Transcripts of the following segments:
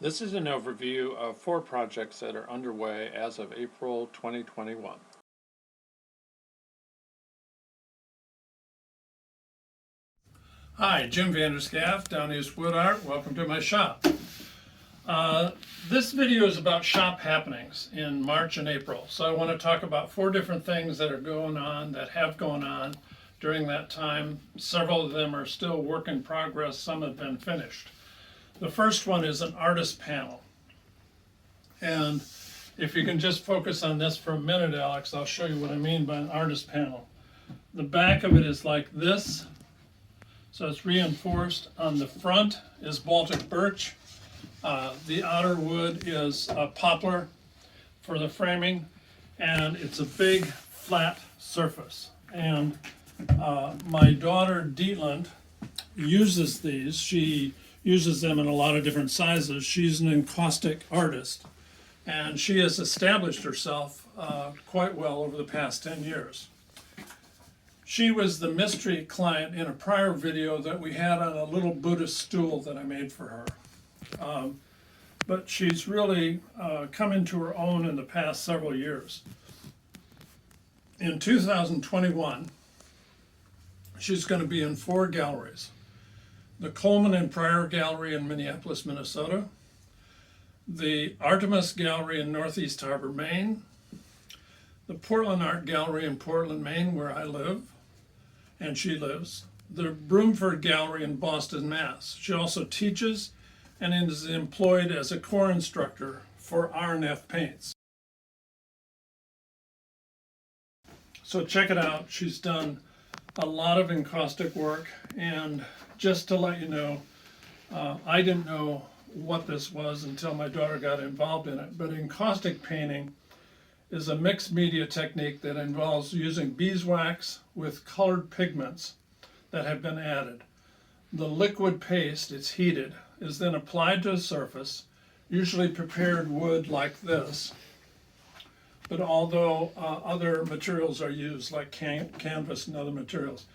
This is an overview of 4 projects that are underway as of April 2021. Hi, Jim Vanderscaff, Down East Wood Art. Welcome to my shop. This video is about shop happenings in March and April. So I want to talk about 4 different things that are going on, that have gone on during that time. Several of them are still work in progress, some have been finished. The first one is an artist panel. And if you can just focus on this for a minute, Alex, I'll show you what I mean by an artist panel. The back of it is like this. So it's reinforced. On the front is Baltic birch. The outer wood is poplar for the framing. And it's a big flat surface. And my daughter, Dietland, uses these. She uses them in a lot of different sizes. She's an encaustic artist. And she has established herself quite well over the past 10 years. She was the mystery client in a prior video that we had on a little Buddhist stool that I made for her. But she's really come into her own in the past several years. In 2021, she's going to be in 4 galleries. The Coleman and Pryor Gallery in Minneapolis, Minnesota, the Artemis Gallery in Northeast Harbor, Maine, the Portland Art Gallery in Portland, Maine, where I live, and she lives, the Broomford Gallery in Boston, Mass. She also teaches and is employed as a core instructor for R&F Paints. So check it out. She's done a lot of encaustic work, and just to let you know, I didn't know what this was until my daughter got involved in it, but encaustic painting is a mixed media technique that involves using beeswax with colored pigments that have been added. The liquid paste, it's heated, is then applied to a surface, usually prepared wood like this, but although other materials are used like canvas and other materials.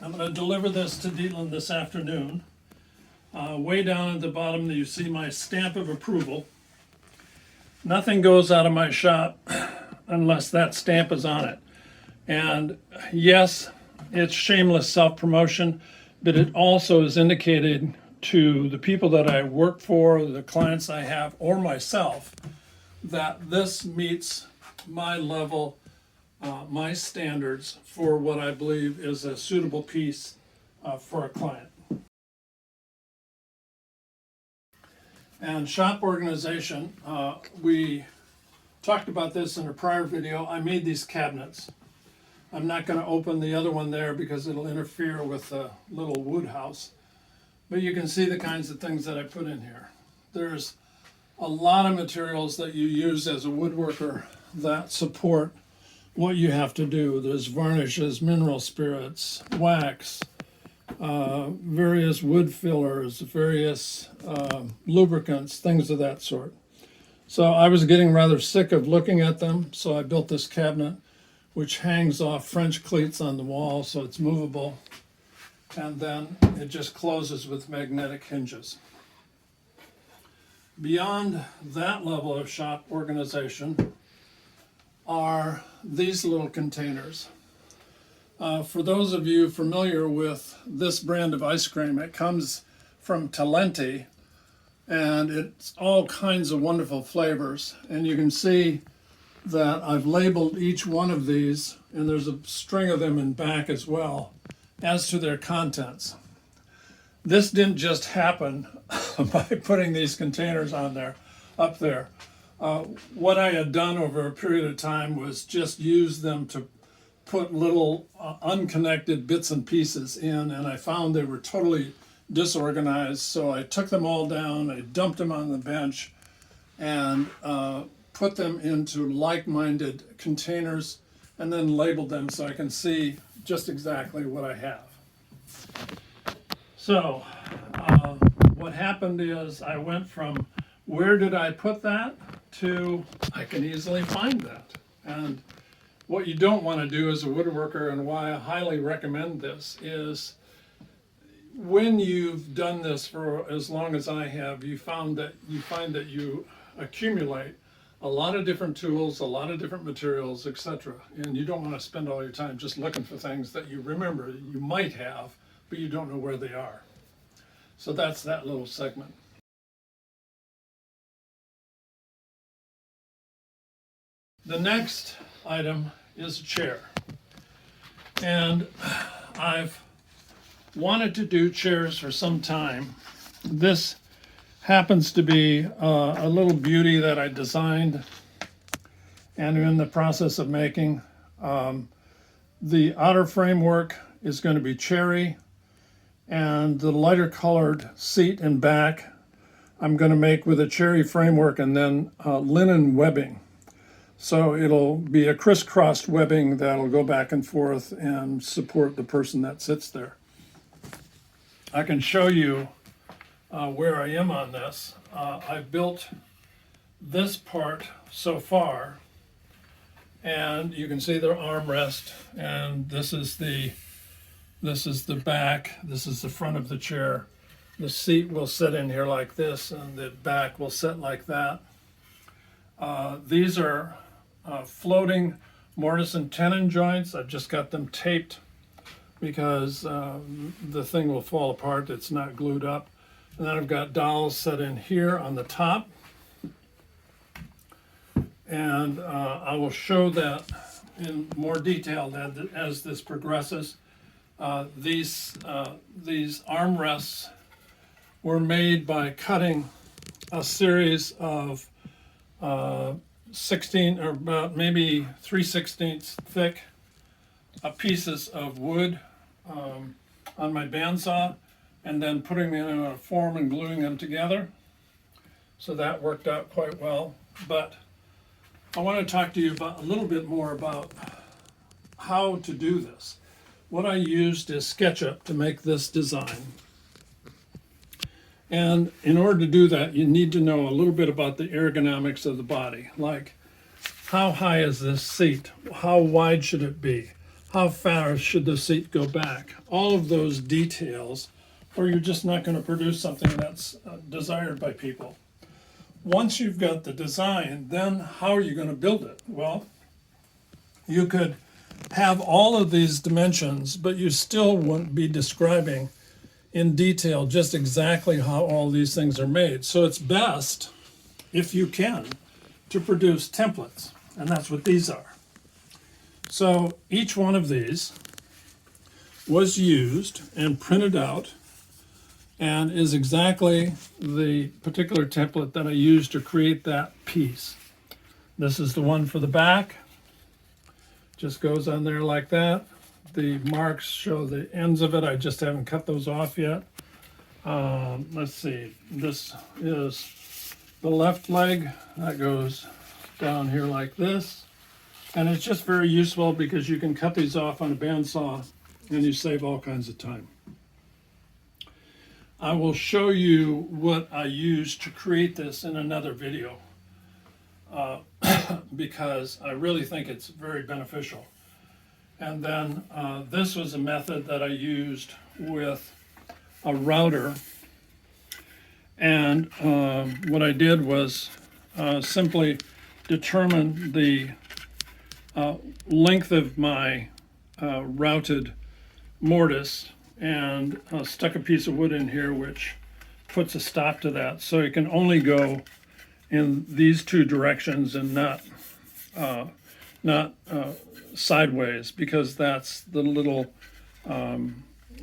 I'm going to deliver this to Dietland this afternoon. Way down at the bottom you see my stamp of approval. Nothing goes out of my shop unless that stamp is on it. And yes, it's shameless self-promotion, but it also is indicated to the people that I work for, the clients I have, or myself, that this meets my level, my standards for what I believe is a suitable piece for a client. And shop organization, we talked about this in a prior video. I made these cabinets. I'm not going to open the other one there because it'll interfere with the little wood house. But you can see the kinds of things that I put in here. There's a lot of materials that you use as a woodworker that support what you have to do. There's varnishes, mineral spirits, wax, various wood fillers, various lubricants, things of that sort. So I was getting rather sick of looking at them, so I built this cabinet which hangs off French cleats on the wall so it's movable, and then it just closes with magnetic hinges. Beyond that level of shop organization are these little containers. For those of you familiar with this brand of ice cream, it comes from Talenti, and it's all kinds of wonderful flavors. And you can see that I've labeled each one of these, and there's a string of them in back as well, as to their contents. This didn't just happen by putting these containers on there, up there. What I had done over a period of time was just use them to put little unconnected bits and pieces in, and I found they were totally disorganized. So I took them all down, I dumped them on the bench, and put them into like-minded containers, and then labeled them so I can see just exactly what I have. So what happened is I went from where did I put that to I can easily find that. And what you don't want to do as a woodworker, and why I highly recommend this, is when you've done this for as long as I have, you find that you accumulate a lot of different tools, a lot of different materials, etc. And you don't want to spend all your time just looking for things that you remember you might have, but you don't know where they are. So that's that little segment. The next item is a chair. And I've wanted to do chairs for some time. This happens to be a little beauty that I designed and am in the process of making. The outer framework is going to be cherry, and the lighter colored seat and back I'm going to make with a cherry framework and then linen webbing. So it'll be a crisscrossed webbing that'll go back and forth and support the person that sits there. I can show you where I am on this. I've built this part so far, and you can see the armrest, and this is the back, this is the front of the chair. The seat will sit in here like this, and the back will sit like that. These are floating mortise and tenon joints. I've just got them taped because the thing will fall apart. It's not glued up. And then I've got dowels set in here on the top. And I will show that in more detail as this progresses. These armrests were made by cutting a series of 16 or about maybe 3/16 thick pieces of wood on my bandsaw, and then putting them in a form and gluing them together. So that worked out quite well. But I want to talk to you about a little bit more about how to do this. What I used is SketchUp to make this design. And in order to do that, you need to know a little bit about the ergonomics of the body, like how high is this seat? How wide should it be? How far should the seat go back? All of those details, or you're just not going to produce something that's desired by people. Once you've got the design, then how are you going to build it? Well, you could have all of these dimensions, but you still wouldn't be describing in detail just exactly how all these things are made. So it's best, if you can, to produce templates, and that's what these are. So each one of these was used and printed out and is exactly the particular template that I used to create that piece. This is the one for the back. Just goes on there like that. The marks show the ends of it. I just haven't cut those off yet. Let's see. This is the left leg. That goes down here like this. And it's just very useful because you can cut these off on a bandsaw and you save all kinds of time. I will show you what I used to create this in another video because I really think it's very beneficial. And then this was a method that I used with a router. And what I did was simply determine the length of my routed mortise and stuck a piece of wood in here which puts a stop to that. So it can only go in these two directions and not sideways, because that's the little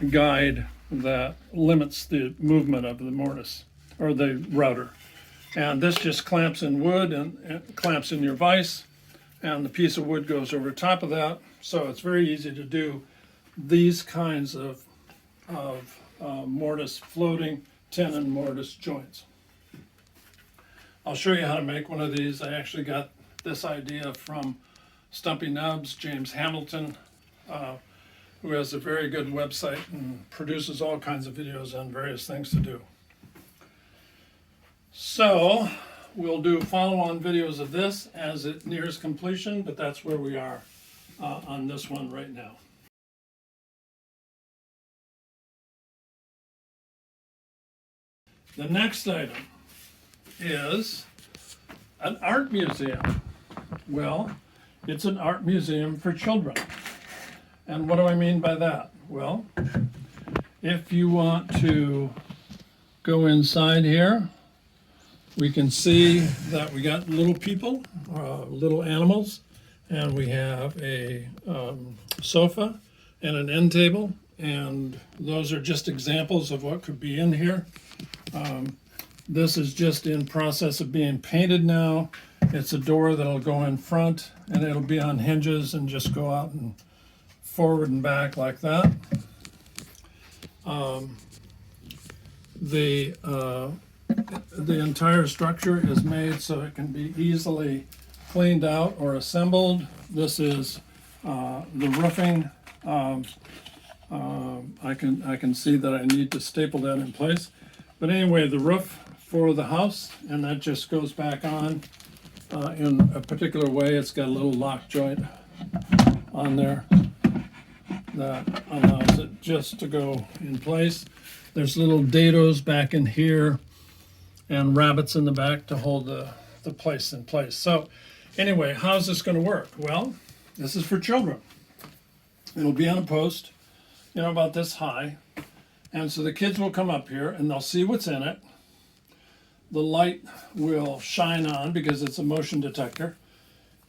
guide that limits the movement of the mortise or the router. And this just clamps in wood and clamps in your vise, and the piece of wood goes over top of that. So it's very easy to do these kinds of mortise, floating tenon mortise joints. I'll show you how to make one of these. I actually got this idea from Stumpy Nubs, James Hamilton, who has a very good website and produces all kinds of videos on various things to do. So we'll do follow-on videos of this as it nears completion, but that's where we are on this one right now. The next item is an art museum. Well, it's an art museum for children. And what do I mean by that? Well, if you want to go inside here, we can see that we got little people, little animals, and we have a sofa and an end table, and those are just examples of what could be in here. This is just in process of being painted now. It's a door that'll go in front, and it'll be on hinges and just go out and forward and back like that. The entire structure is made so it can be easily cleaned out or assembled. This is the roofing. I can see that I need to staple that in place. But anyway, the roof for the house, and that just goes back on in a particular way. It's got a little lock joint on there that allows it just to go in place. There's little dados back in here and rabbits in the back to hold the place in place. So anyway, how's this going to work? Well, this is for children. It'll be on a post, about this high. And so the kids will come up here and they'll see what's in it. The light will shine on because it's a motion detector.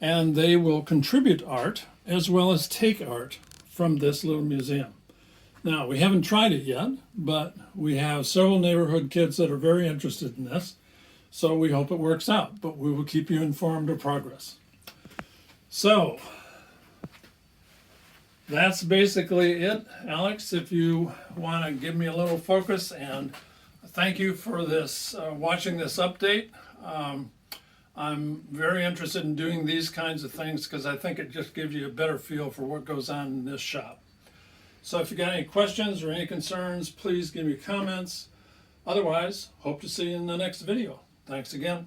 And they will contribute art as well as take art from this little museum. Now, we haven't tried it yet, but we have several neighborhood kids that are very interested in this. So we hope it works out, but we will keep you informed of progress. So that's basically it, Alex. If you want to give me a little focus, and thank you for this, watching this update. I'm very interested in doing these kinds of things because I think it just gives you a better feel for what goes on in this shop. So if you got any questions or any concerns, please give me comments. Otherwise, hope to see you in the next video. Thanks again.